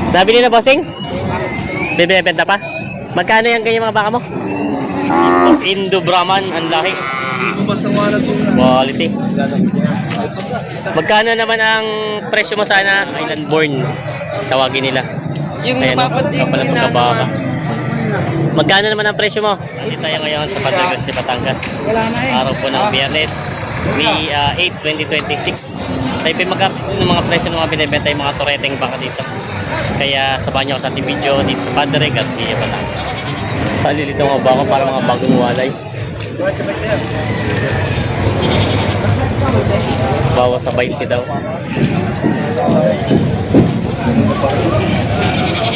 Nabili na, bossing? Bibenta pa? Magkano yan ganyan mga baka mo? Indo Brahman, ang laki. Quality. Magkano naman ang presyo mo sana? Island born. Tawagin nila. Yung ayan, napapatingin na baka. Magkano naman ang presyo mo? Nandito tayo ngayon sa Padregas de Batangas. Araw po ng Biyernes, May 8, 2026. Tayo po mag-up ng mga presyo ng mga binibenta yung mga tureteng baka dito. Kaya sabahan niyo ako sa ating video dito sa Padregas de Batangas. Palilito mga baka para mga bagong walay. Bawas sa 20 daw.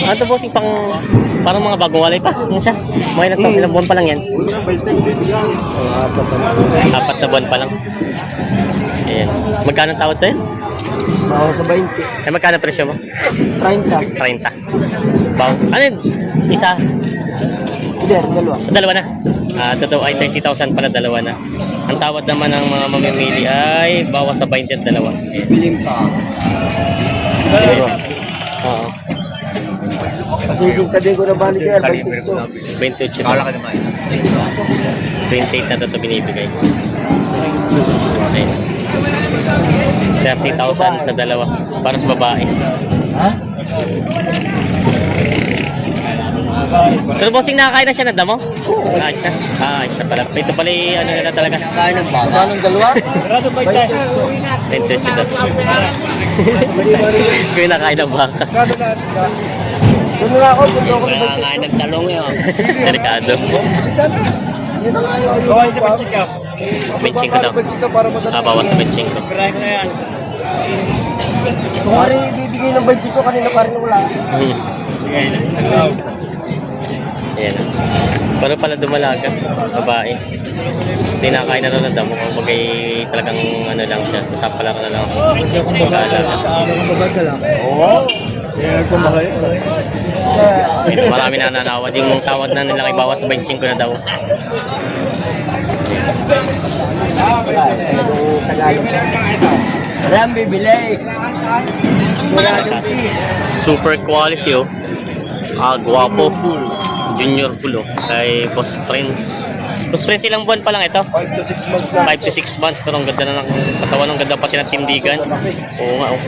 Ano to, bossing, parang mga bagong walay pa. Ano siya? May ilang buwan pa lang yan. 4 na buwan pa lang. Ayan. Magkano ang tawad sa'yo? Bawas sa 20. Eh, magkano presyo mo? 30. 30. Baw. Ano yun? Isa? Hindi, dalawa. Dalawa na. Totoo ay 30,000 pala, dalawa na. Ang tawad naman ng mga mamimili ay bawas sa 20 at dalawa. Bilim pa. Oo. Kasi sinta din ko na bali kaya 22. 28 na. 28 na ito binibigay. Ayun. 30,000 sa dalawa. Para sa babae. Ha? Pero bossing, nakakain na siya ng damo? Ayos na. Ayos na pala. Ito pala ano na talaga. Kain ng baka. Anong dalawa? 28 daw. Kaya nakain ng baka. Doon na ako, punto ako sa 22. Nga nagtalong yun. Delikado. Yun ang ayaw. Benching ko daw. Bawas sa benching ko. Kung hari bibigay ng 20 ko, kanina pa rin wala. Ayan. Pero pala dumalaga. Babae. Hindi nakakain na rin ng damo. Kung bagay talagang ano lang siya. Sasapa lang na lang. Mag-aalaga. Oo. Ito, marami na nanawad. Yung tawad na nilang ibawas sa benching ko na daw. Alam, bibili. Super quality, oh. Guwapo. Junior bull, oh. Kay Boss Prince. Boss Prince, ilang buwan pa lang ito? 5 to 6 months na. 5 to 6 months. Pero ang ganda na ng katawan. Ang ganda pati ng tindigan. Oo nga, oh.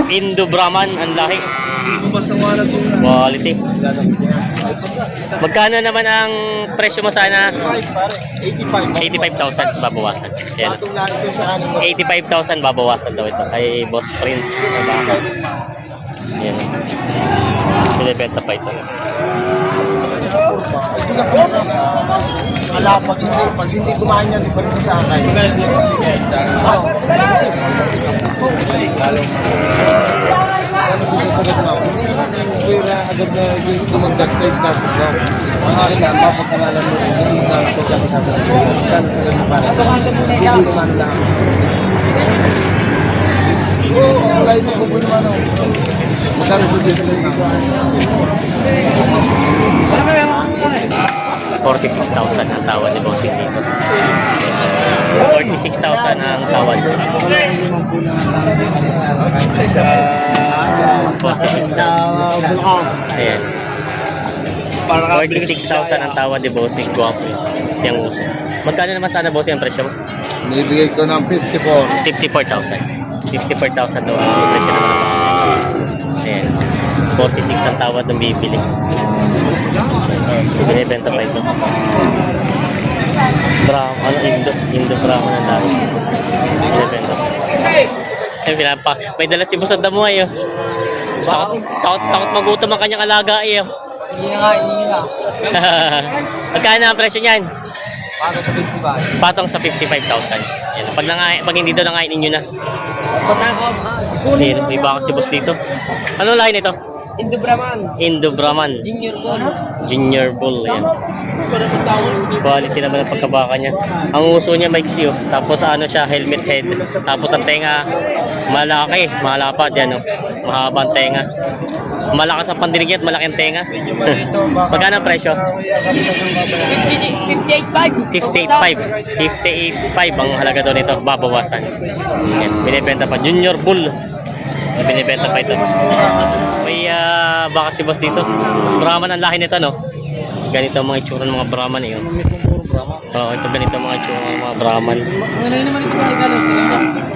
Indo Brahman, ang laki. Quality. Magkano naman ang presyo mo sana? 85,000 babawasan. Ayan. 85,000 babawasan daw ito kay Boss Prince. Ayan. Binibenta pa ito. Wala, pag hindi kumain yan, ibalik ko sa akin. Agad na gumagdag-trade na sa vlog. Ang akin lang, mapagkalalan mo rin, hindi na ito kasi sa vlog. Kano sila na parang. Hindi naman lang. Oo, ang live mo kung naman ako. Magkano sa sila na? 46,000 ang tawad ni Bossing dito. 46,000 ang tawad. 46,000. Ayan. 46,000 ang tawad ni Bossing. Guwapo yun. Siyang uso. Magkano naman sana, Bossing, ang presyo mo? Nibigay ko ng 54. 54,000. 54,000 daw ang presyo naman. Ayan. 46 ang tawad ng bibili. Binibenta pa ito. Brahman, ano, Indo Brahman ang tawag. Binibenta. Ayun, pinapa. May dala si Boss at damo ayo. Takot magutom ang kanyang alaga ayo. Hindi na nga, hindi na. Magkano ang presyo niyan? Para sa 55. Patong sa 55,000. Yan. Pag hindi daw nangain ninyo na. Patakot. Ayan, may baka si Boss dito. Ano line ito? Indo Brahman. Indo Brahman. Junior ko. Junior bull. Ayan. Quality naman ang pagkabaka niya. Ang uso niya maiksi, oh. Tapos ano siya, helmet head. Tapos ang tenga malaki, malapad yan, oh. Mahaba ang tenga. Malakas ang pandinig niya at malaki ang tenga. Magkano ang presyo? 58.5. 58.5 ang halaga doon nito, babawasan. Yan, binibenta pa. Junior bull. Binibenta pa ito. May baka si boss dito. Brahman ang lahi nito, no? Ganito ang mga itsura ng mga Brahman eh, yun. Oo, ito ganito ang mga itsura ng mga Brahman.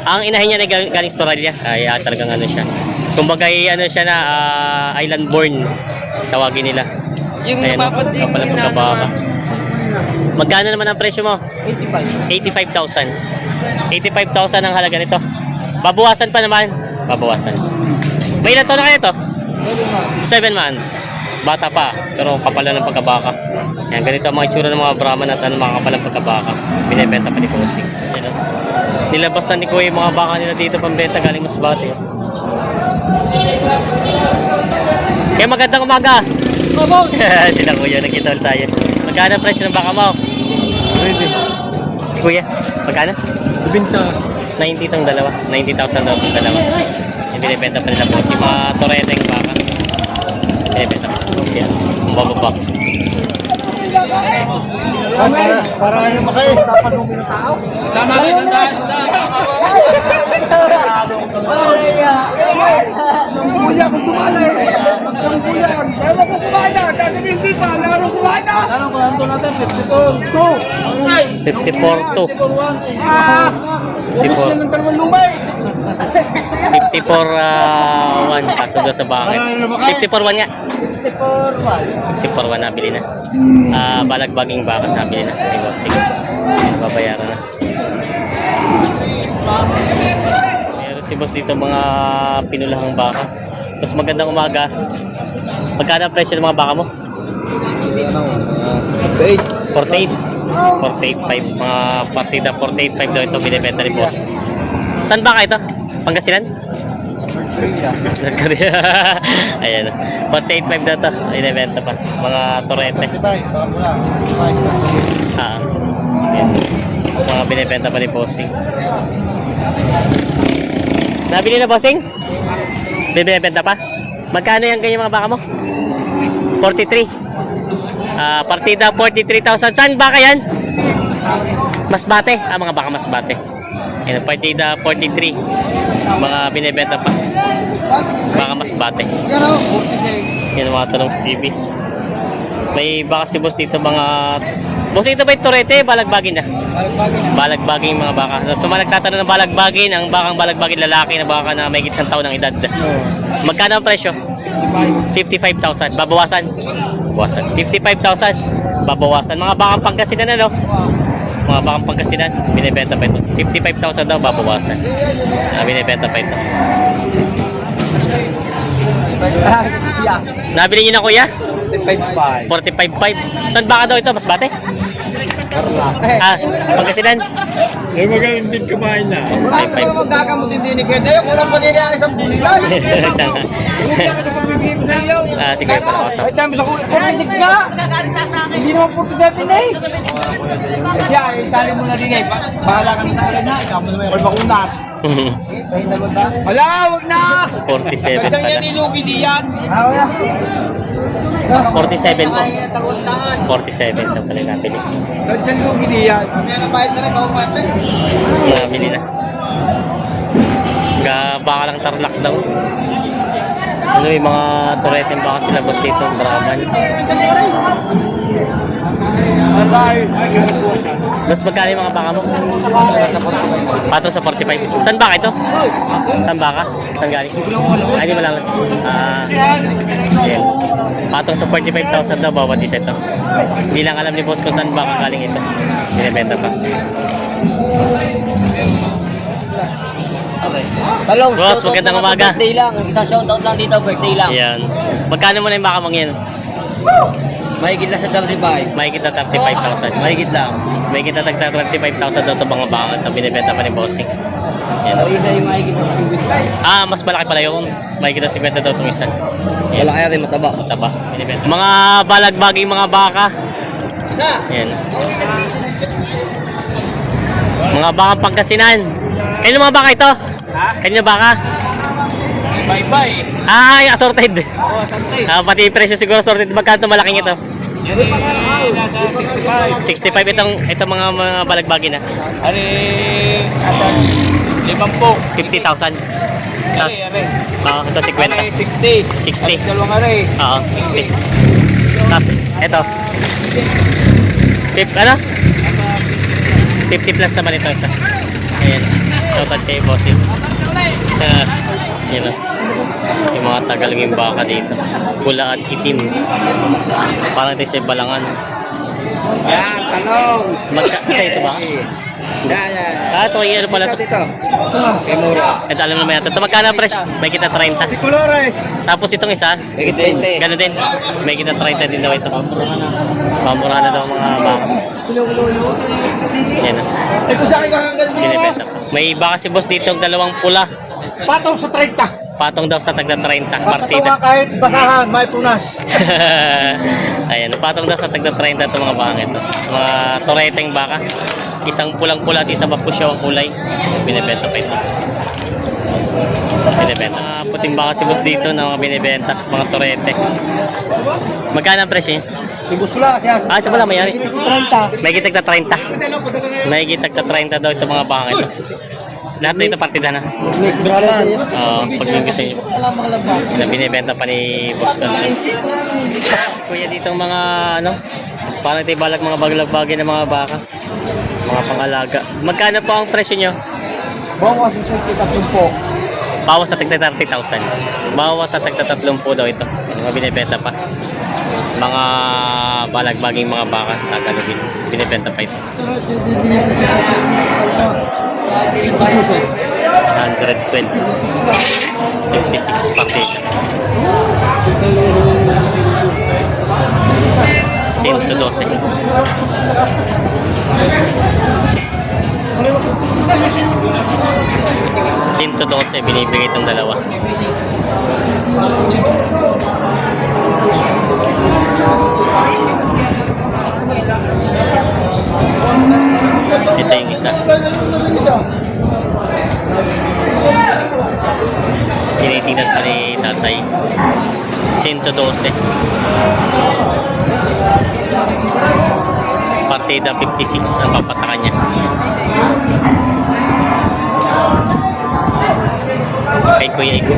Ang inahin niya na galing Australia. Ay, talagang ano siya. Kumbaga, ano siya na, island born. Tawagin nila. Yung Ayan, napapansin kapal ang pagkabaka. Magkano naman ang presyo mo? 85. 85,000. 85,000 ang halaga nito. Babawasan pa naman. Babawasan. May ilan taon na kayo to? 7 months. Bata pa, pero kapal na ng pagkabaka. Yan, ganito ang mga itsura ng mga Brahman at mga kapal ng pagkabaka. Binibenta pa ni Kusing. Yan, oh. Nilabas na ni Kuya yung mga baka nila dito pambenta galing Masbate. Kaya magandang umaga. Sila Kuya, nagkita ulit tayo. Magkano ang presyo ng baka mo? Si Kuya, magkano? 90 itong dalawa. 90,000 daw itong dalawa. Yung binibenta pa nila po si mga torete yung baka. Binibenta pa. Yan. Ang bababa. Para ano mo kayo? Napanong yung tao? Tama rin, sandaan. Ang kuya, kung kumana eh. Ang kuya, ewan ko kumana. Kasi hindi pa, laro kumana. Tanong ko, nandun natin, 54. 54 to. Ubus na ng dalawang lumay. 54-1 kasunod sa bakit. 54-1 nga. 54-1 nabili na. Balagbaging bakit nabili na. Sige. Babayaran na. Meron si boss dito mga pinulahang baka. Mas magandang umaga. Magkano ang presyo ng mga baka mo? 48. 48.5. Mga partida 48.5 daw ito binibenta ni boss. Saan baka ito? Pangasinan? Ayan. 48.5 daw ito. Binibenta pa. Mga torete. Ayan. Mga binibenta pa ni bossing. Nabili na bossing? Binibenta pa? Magkano yung ganyan mga baka mo? 43. Partida 43,000. Saan baka yan? Masbate. Mga baka Masbate. Ayan, partida 43. Mga binibenta pa. Baka Masbate. Yan mga tanong sa TV. May baka si boss dito mga... Boss ito ba yung torete? Balagbagin na. Balagbagin mga baka. So mga nagtatanong ng balagbagin, ang bakang balagbagin lalaki na baka na may isang taon ng edad. Magkano ang presyo? 55,000. Babawasan? Babawasan. 55,000. Babawasan. Mga bakang Pangasinan ano? Mga bakang Pangasinan. Binibenta pa ito. 55,000 daw babawasan. Binibenta pa ito. Nabili niyo na kuya? 45.5. Saan baka daw ito? Masbate? Pangasinan? Eh, magaling din kumain na. 45. Magkakamutin din ni Kuya Dayo. Kulang pa din ang isang bulilan. Sige, para kasap. Ay, tayo sa kuya. 46 nga! Hindi naman 47 na eh. Kasi tali mo na din eh. Bahala ka sa akin na. Ikaw mo naman yung kalbakunat. Wala, wag na! 47 Diyan pala. yan ilugi diyan. 47 po. 47 sa pala nabili. Diyan ilugi diyan. Kami ang bayad na rin, bawang rin. Nabili na. Baka lang Tarlac daw. Ano yung mga turete baka sila boss dito, Brahman. Mas magkano yung mga baka mo? Patro sa 45. Saan baka ito? Saan baka? Saan galing? Hindi mo lang. Yan. Patro sa 45,000 daw bawat isa ito. Hindi lang alam ni boss kung saan baka galing ito. Binibenta pa. Talong, Boss, magandang umaga. Birthday lang. Isang shoutout lang dito, birthday lang. Yan. Magkano mo na yung baka mong yan? Mahigit lang sa 35. May kita 35,000. Mahigit lang. May kita tagta 35,000 daw ito mga baka at binibenta pa ni bossing. Yan. Pero isa yung mahigit lang sa 50. Mas malaki pala yung may kita 50 daw itong isa. Wala kaya rin mataba. Taba. Binibenta. Mga balagbaging mga baka. Yan. Mga baka Pangasinan. Kanino mga baka ito? Kanino baka? Bye-bye. Yung assorted. Pati yung presyo siguro assorted. Magkano ito malaking ito? 65 itong mga balagbagin na. Ano 50. 50,000. Tapos, ito 50. 60. 60. Dalawang are. Oo, 60. Tapos, ito. Ano? 50 plus naman ito isa. Ayan. Shoutout kay Bossing. Yan o. Yung mga tagalinging baka dito. Pula at itim. Parang ito sa balangan. Yan, tanong. Isa ito ba? Yan. Ito yung ano pala ito. Dito. Kay Muro. Ito alam naman ito. Ito magkano presyo? May kita 30. Colores. Tapos itong isa, Higit 20. gano'n din. May kita 30 din daw ito. Pamura na daw mga baka. Yan o. Ito sa akin kakanggal mo. Binibenta pa. May baka si boss dito dalawang pula. Patong sa 30. Patong daw sa tagda 30. Patong Partida. kahit basahan, may punas. Ayan, patong daw sa tagda 30 ito mga baka ito. Mga toreteng baka. Isang pulang-pula at isang mapusyaw ang kulay. Binibenta pa ito. Binibenta. Puting baka si boss dito na mga binibenta. Mga torete. Magkano ang presyo? Ibus ko lang kasi Ito pala mayari. 30. May kitag na 30. May kitag na 30 daw ito mga baka ito. Lahat na ito partida na. Miss Bralan. Pag yung gusto nyo. Na binibenta pa ni boss ko. Kuya ditong mga ano, parang ito balak mga baglagbagay ng mga baka. Mga pangalaga. Magkano po ang presyo nyo? Bawas sa 30 po. Bawas sa tagda 30,000. Bawas sa tagda 30 daw ito. Mga binibenta pa. Mga balagbaging mga baka. Tagalogin. Binibenta pa ito. 120. 56 partida. 112 binibigay itong dalawa. Ito yung isa. Tinitingnan pa ni tatay. 112. Partida 56 ang papatakan niya. Kay Kuya Igo.